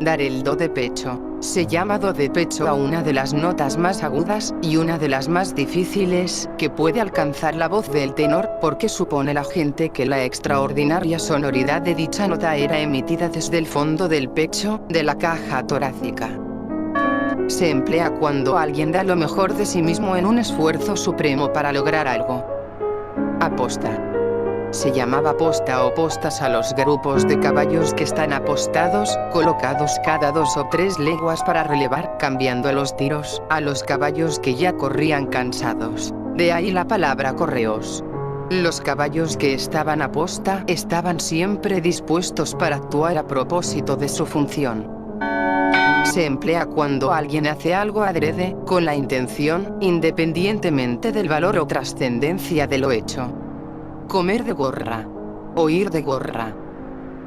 Dar el do de pecho. Se llama do de pecho a una de las notas más agudas, y una de las más difíciles, que puede alcanzar la voz del tenor, porque supone la gente que la extraordinaria sonoridad de dicha nota era emitida desde el fondo del pecho, de la caja torácica. Se emplea cuando alguien da lo mejor de sí mismo en un esfuerzo supremo para lograr algo. Aposta. Se llamaba posta o postas a los grupos de caballos que están apostados, colocados cada 2 o 3 leguas para relevar, cambiando los tiros, a los caballos que ya corrían cansados. De ahí la palabra correos. Los caballos que estaban a posta estaban siempre dispuestos para actuar a propósito de su función. Se emplea cuando alguien hace algo adrede, con la intención, independientemente del valor o trascendencia de lo hecho. Comer de gorra. Oír de gorra.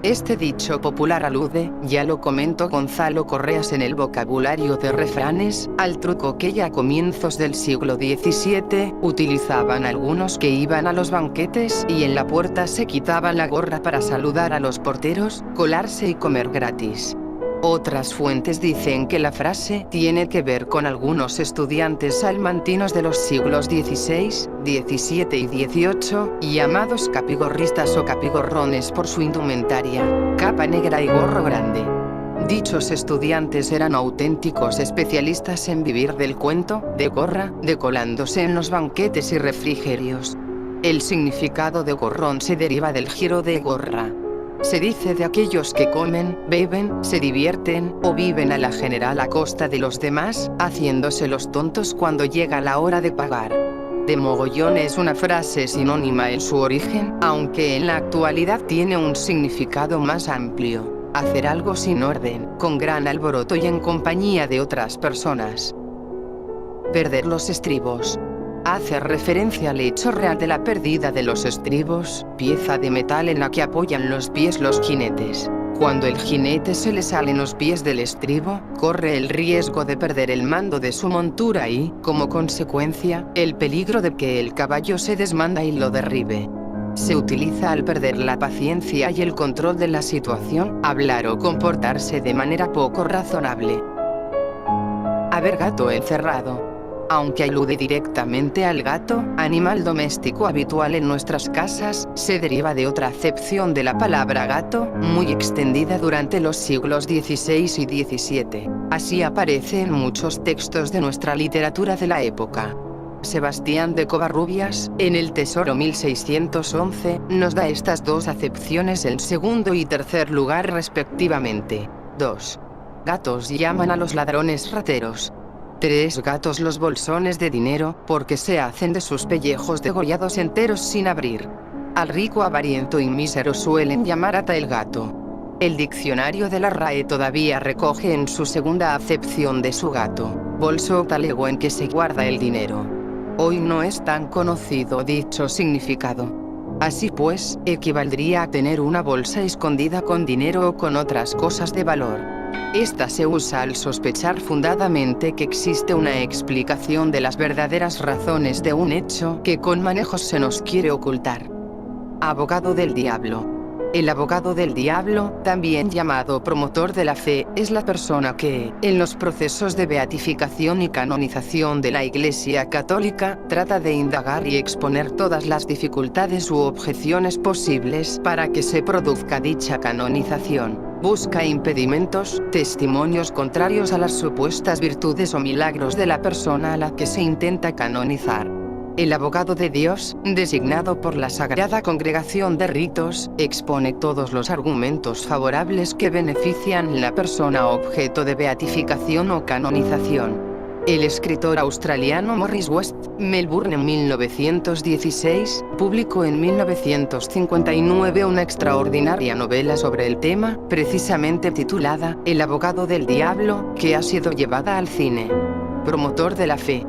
Este dicho popular alude, ya lo comentó Gonzalo Correas en el vocabulario de refranes, al truco que ya a comienzos del siglo XVII, utilizaban algunos que iban a los banquetes y en la puerta se quitaban la gorra para saludar a los porteros, colarse y comer gratis. Otras fuentes dicen que la frase tiene que ver con algunos estudiantes salmantinos de los siglos XVI, XVII y XVIII, llamados capigorristas o capigorrones por su indumentaria, capa negra y gorro grande. Dichos estudiantes eran auténticos especialistas en vivir del cuento, de gorra, decolándose en los banquetes y refrigerios. El significado de gorrón se deriva del giro de gorra. Se dice de aquellos que comen, beben, se divierten, o viven a la general a costa de los demás, haciéndose los tontos cuando llega la hora de pagar. De mogollón es una frase sinónima en su origen, aunque en la actualidad tiene un significado más amplio. Hacer algo sin orden, con gran alboroto y en compañía de otras personas. Perder los estribos. Hace referencia al hecho real de la pérdida de los estribos, pieza de metal en la que apoyan los pies los jinetes. Cuando el jinete se le salen los pies del estribo, corre el riesgo de perder el mando de su montura y, como consecuencia, el peligro de que el caballo se desmanda y lo derribe. Se utiliza al perder la paciencia y el control de la situación, hablar o comportarse de manera poco razonable. Haber gato encerrado. Aunque alude directamente al gato, animal doméstico habitual en nuestras casas, se deriva de otra acepción de la palabra gato, muy extendida durante los siglos XVI y XVII. Así aparece en muchos textos de nuestra literatura de la época. Sebastián de Covarrubias, en el Tesoro 1611, nos da estas dos acepciones en segundo y tercer lugar respectivamente. 2. Gatos llaman a los ladrones rateros. 3. Gatos los bolsones de dinero, porque se hacen de sus pellejos degollados enteros sin abrir. Al rico avariento y mísero suelen llamar ata el gato. El diccionario de la RAE todavía recoge en su segunda acepción de su gato, bolso o talego en que se guarda el dinero. Hoy no es tan conocido dicho significado. Así pues, equivaldría a tener una bolsa escondida con dinero o con otras cosas de valor. Esta se usa al sospechar fundadamente que existe una explicación de las verdaderas razones de un hecho que con manejos se nos quiere ocultar. Abogado del diablo. El abogado del diablo, también llamado promotor de la fe, es la persona que, en los procesos de beatificación y canonización de la Iglesia Católica, trata de indagar y exponer todas las dificultades u objeciones posibles para que se produzca dicha canonización. Busca impedimentos, testimonios contrarios a las supuestas virtudes o milagros de la persona a la que se intenta canonizar. El abogado de Dios, designado por la Sagrada Congregación de Ritos, expone todos los argumentos favorables que benefician la persona objeto de beatificación o canonización. El escritor australiano Morris West, Melbourne en 1916, publicó en 1959 una extraordinaria novela sobre el tema, precisamente titulada El abogado del diablo, que ha sido llevada al cine. Promotor de la fe.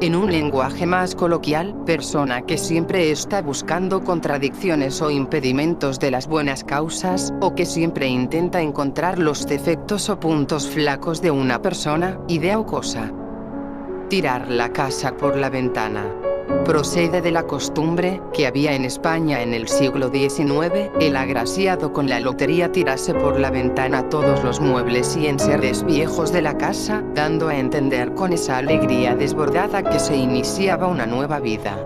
En un lenguaje más coloquial, persona que siempre está buscando contradicciones o impedimentos de las buenas causas, o que siempre intenta encontrar los defectos o puntos flacos de una persona, idea o cosa. Tirar la casa por la ventana. Procede de la costumbre que había en España en el siglo XIX, el agraciado con la lotería tirase por la ventana todos los muebles y enseres viejos de la casa, dando a entender con esa alegría desbordada que se iniciaba una nueva vida.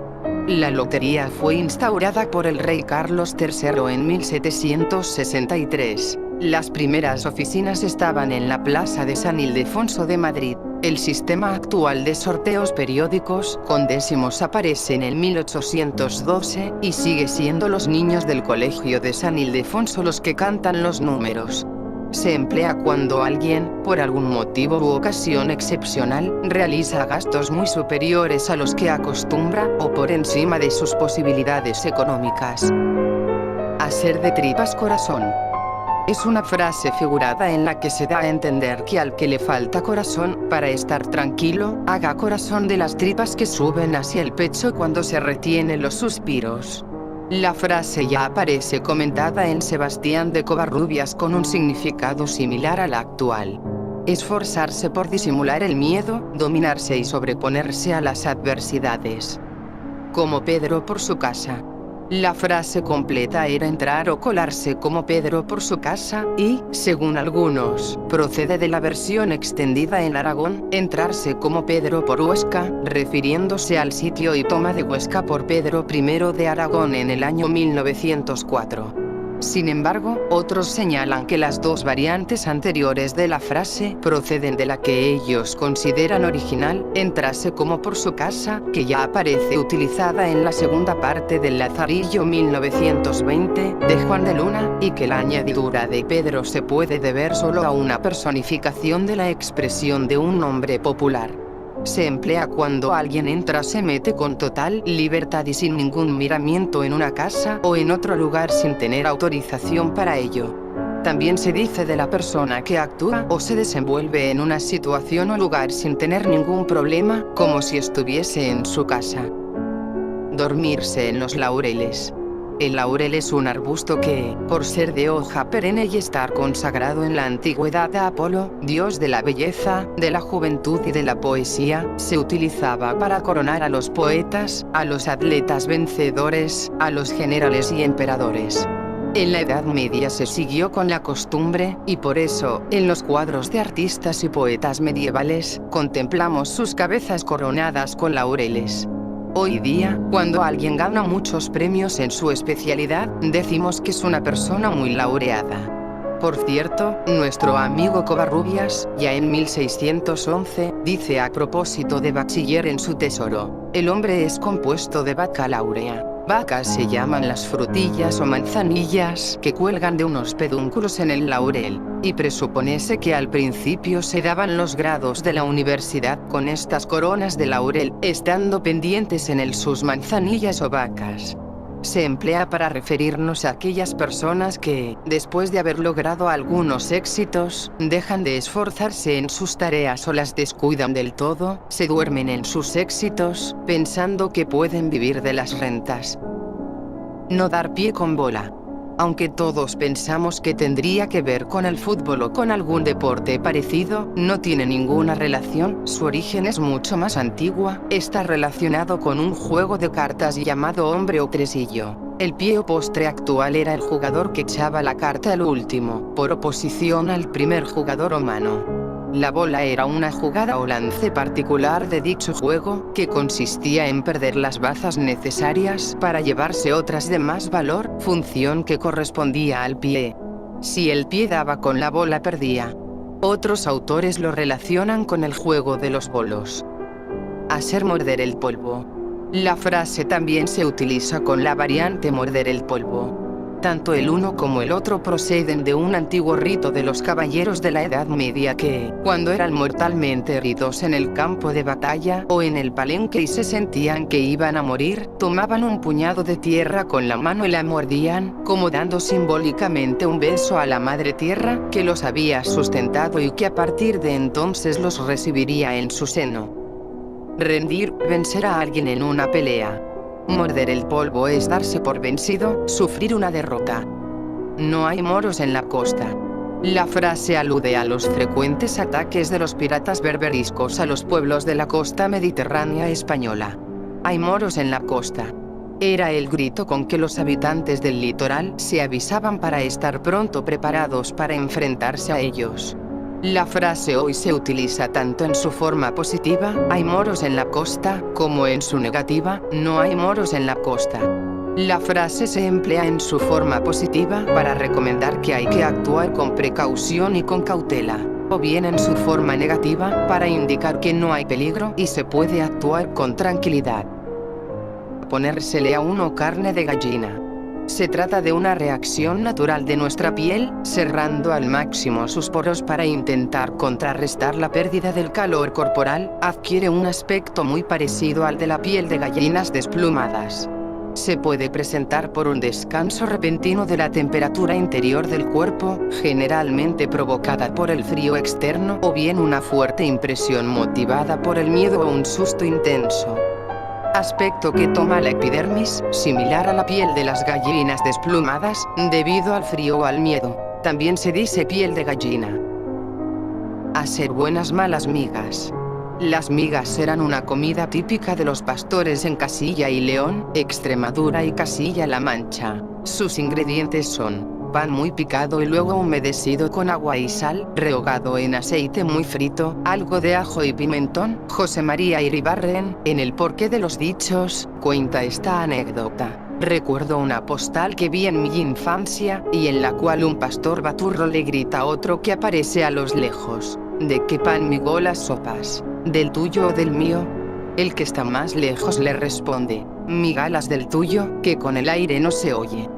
La lotería fue instaurada por el rey Carlos III en 1763. Las primeras oficinas estaban en la plaza de San Ildefonso de Madrid. El sistema actual de sorteos periódicos con décimos aparece en el 1812 y sigue siendo los niños del colegio de San Ildefonso los que cantan los números. Se emplea cuando alguien, por algún motivo u ocasión excepcional, realiza gastos muy superiores a los que acostumbra o por encima de sus posibilidades económicas. Hacer de tripas corazón. Es una frase figurada en la que se da a entender que al que le falta corazón para estar tranquilo, haga corazón de las tripas que suben hacia el pecho cuando se retienen los suspiros. La frase ya aparece comentada en Sebastián de Covarrubias con un significado similar al actual. Esforzarse por disimular el miedo, dominarse y sobreponerse a las adversidades. Como Pedro por su casa. La frase completa era entrar o colarse como Pedro por su casa, y, según algunos, procede de la versión extendida en Aragón, entrarse como Pedro por Huesca, refiriéndose al sitio y toma de Huesca por Pedro I de Aragón en el año 1904. Sin embargo, otros señalan que las dos variantes anteriores de la frase proceden de la que ellos consideran original, entrase como por su casa, que ya aparece utilizada en la segunda parte del Lazarillo 1920 de Juan de Luna, y que la añadidura de Pedro se puede deber solo a una personificación de la expresión de un nombre popular. Se emplea cuando alguien entra, se mete con total libertad y sin ningún miramiento en una casa o en otro lugar sin tener autorización para ello. También se dice de la persona que actúa o se desenvuelve en una situación o lugar sin tener ningún problema, como si estuviese en su casa. Dormirse en los laureles. El laurel es un arbusto que, por ser de hoja perenne y estar consagrado en la antigüedad a Apolo, dios de la belleza, de la juventud y de la poesía, se utilizaba para coronar a los poetas, a los atletas vencedores, a los generales y emperadores. En la Edad Media se siguió con la costumbre, y por eso, en los cuadros de artistas y poetas medievales, contemplamos sus cabezas coronadas con laureles. Hoy día, cuando alguien gana muchos premios en su especialidad, decimos que es una persona muy laureada. Por cierto, nuestro amigo Covarrubias, ya en 1611, dice a propósito de bachiller en su tesoro: el hombre es compuesto de vaca láurea. Vacas se llaman las frutillas o manzanillas que cuelgan de unos pedúnculos en el laurel, y presupónese que al principio se daban los grados de la universidad con estas coronas de laurel, estando pendientes en el sus manzanillas o vacas. Se emplea para referirnos a aquellas personas que, después de haber logrado algunos éxitos, dejan de esforzarse en sus tareas o las descuidan del todo, se duermen en sus éxitos, pensando que pueden vivir de las rentas. No dar pie con bola. Aunque todos pensamos que tendría que ver con el fútbol o con algún deporte parecido, no tiene ninguna relación, su origen es mucho más antigua, está relacionado con un juego de cartas llamado hombre o tresillo. El pie o postre actual era el jugador que echaba la carta al último, por oposición al primer jugador o mano. La bola era una jugada o lance particular de dicho juego, que consistía en perder las bazas necesarias para llevarse otras de más valor, función que correspondía al pie. Si el pie daba con la bola, perdía. Otros autores lo relacionan con el juego de los bolos. Hacer morder el polvo. La frase también se utiliza con la variante morder el polvo. Tanto el uno como el otro proceden de un antiguo rito de los caballeros de la Edad Media que, cuando eran mortalmente heridos en el campo de batalla o en el palenque y se sentían que iban a morir, tomaban un puñado de tierra con la mano y la mordían, como dando simbólicamente un beso a la madre tierra, que los había sustentado y que a partir de entonces los recibiría en su seno. Rendir, vencer a alguien en una pelea. Morder el polvo es darse por vencido, sufrir una derrota. No hay moros en la costa. La frase alude a los frecuentes ataques de los piratas berberiscos a los pueblos de la costa mediterránea española. hay moros en la costa. Era el grito con que los habitantes del litoral se avisaban para estar pronto preparados para enfrentarse a ellos. La frase hoy se utiliza tanto en su forma positiva, hay moros en la costa, como en su negativa, no hay moros en la costa. La frase se emplea en su forma positiva para recomendar que hay que actuar con precaución y con cautela, o bien en su forma negativa para indicar que no hay peligro y se puede actuar con tranquilidad. Ponérsele a uno carne de gallina. Se trata de una reacción natural de nuestra piel, cerrando al máximo sus poros para intentar contrarrestar la pérdida del calor corporal. Adquiere un aspecto muy parecido al de la piel de gallinas desplumadas. Se puede presentar por un descanso repentino de la temperatura interior del cuerpo, generalmente provocada por el frío externo, o bien una fuerte impresión motivada por el miedo o un susto intenso. Aspecto que toma la epidermis, similar a la piel de las gallinas desplumadas, debido al frío o al miedo. También se dice piel de gallina. Hacer buenas malas migas. Las migas eran una comida típica de los pastores en Castilla y León, Extremadura y Castilla-La Mancha. Sus ingredientes son pan muy picado y luego humedecido con agua y sal, rehogado en aceite muy frito, algo de ajo y pimentón. José María Iribarren, en El porqué de los dichos, cuenta esta anécdota. Recuerdo una postal que vi en mi infancia, y en la cual un pastor baturro le grita a otro que aparece a los lejos: ¿de qué pan migó las sopas? ¿Del tuyo o del mío? El que está más lejos le responde: migalas del tuyo, que con el aire no se oye.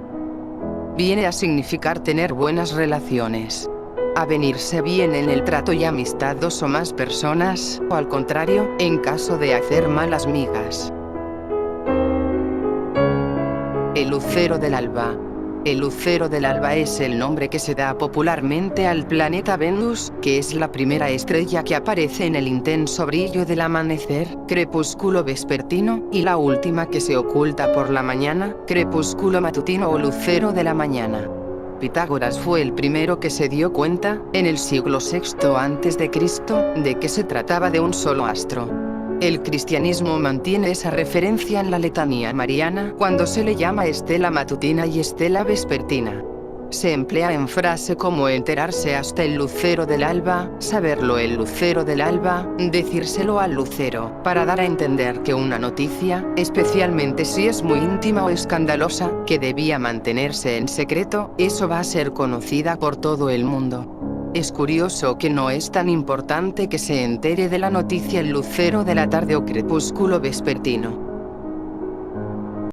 Viene a significar tener buenas relaciones. Avenirse bien en el trato y amistad dos o más personas, o al contrario, en caso de hacer malas migas. El lucero del alba. El lucero del alba es el nombre que se da popularmente al planeta Venus, que es la primera estrella que aparece en el intenso brillo del amanecer, crepúsculo vespertino, y la última que se oculta por la mañana, crepúsculo matutino o lucero de la mañana. Pitágoras fue el primero que se dio cuenta, en el siglo VI a.C., de que se trataba de un solo astro. El cristianismo mantiene esa referencia en la letanía mariana cuando se le llama estela matutina y estela vespertina. Se emplea en frase como enterarse hasta el lucero del alba, saberlo el lucero del alba, decírselo al lucero, para dar a entender que una noticia, especialmente si es muy íntima o escandalosa, que debía mantenerse en secreto, eso va a ser conocida por todo el mundo. Es curioso que no es tan importante que se entere de la noticia el lucero de la tarde o crepúsculo vespertino.